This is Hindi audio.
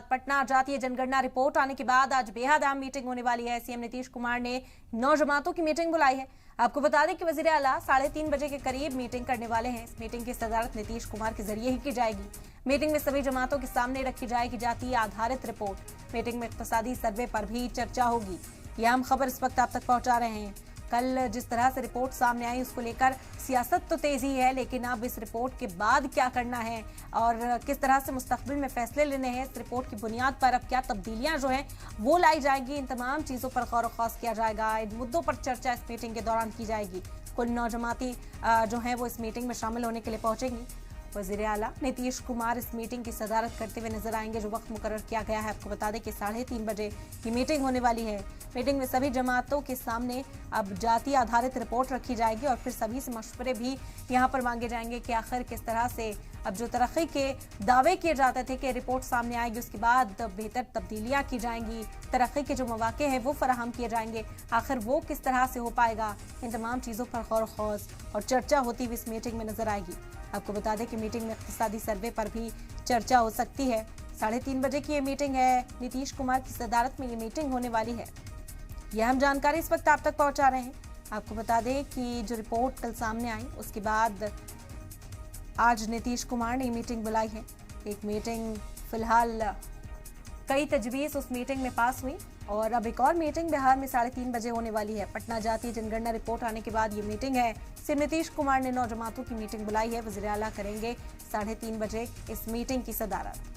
पटना जातीय जनगणना रिपोर्ट आने के बाद आज बेहद अहम मीटिंग होने वाली है। सीएम नीतीश कुमार ने 9 जमातों की मीटिंग बुलाई है। आपको बता दें कि वजीर आला 3:30 बजे के करीब मीटिंग करने वाले हैं। इस मीटिंग की सदारत नीतीश कुमार के जरिए ही की जाएगी। मीटिंग में सभी जमातों के सामने रखी जाएगी जातीय आधारित रिपोर्ट। मीटिंग में इक्तिसादी सर्वे पर भी चर्चा होगी। यह अहम खबर इस वक्त आप तक पहुंचा रहे हैं। कल जिस तरह से रिपोर्ट सामने आई उसको लेकर सियासत तो तेजी है, लेकिन अब इस रिपोर्ट के बाद क्या करना है और किस तरह से मुस्तकबिल में फैसले लेने हैं, इस रिपोर्ट की बुनियाद पर अब क्या तब्दीलियां जो हैं वो लाई जाएंगी, इन तमाम चीज़ों पर गौर ख़ास किया जाएगा। इन मुद्दों पर चर्चा इस मीटिंग के दौरान की जाएगी। कुल 9 जमाती जो हैं वो इस मीटिंग में शामिल होने के लिए पहुंचेंगी। वज़ीर आला नीतीश कुमार इस मीटिंग की सदारत करते हुए नजर आएंगे। जो वक्त मुकर्रर किया गया है, आपको बता दें कि 3:30 बजे ये मीटिंग होने वाली है। मीटिंग में सभी जमातों के सामने अब जाति आधारित रिपोर्ट रखी जाएगी और फिर सभी से मशवरे भी यहाँ पर मांगे जाएंगे कि आखिर किस तरह से अब जो तरक्की के दावे किए जाते थे कि रिपोर्ट सामने आएगी, उसके बाद बेहतर तब्दीलियाँ की जाएंगी, तरक्की के जो मौके हैं वो फराहम किए जाएंगे, आखिर वो किस तरह से हो पाएगा, इन तमाम चीज़ों पर गौर ख़ास और चर्चा होती हुई इस मीटिंग में नजर आएगी। आपको बता दें कि मीटिंग में इक्तिसादी सर्वे पर भी चर्चा हो सकती है। 3:30 बजे की ये मीटिंग है। नीतीश कुमार की सदारत में ये मीटिंग होने वाली है। यह हम जानकारी इस वक्त आप तक पहुंचा रहे हैं। आपको बता दें कि जो रिपोर्ट कल सामने आई उसके बाद आज नीतीश कुमार ने मीटिंग बुलाई है। एक मीटिंग फिलहाल कई तजवीज़ उस मीटिंग में पास हुई और अब एक और मीटिंग बिहार में 3:30 बजे होने वाली है। पटना जातीय जनगणना रिपोर्ट आने के बाद ये मीटिंग है। सीएम नीतीश कुमार ने 9 जमातों की मीटिंग बुलाई है। वज़ीर आला करेंगे 3:30 बजे इस मीटिंग की सदारत।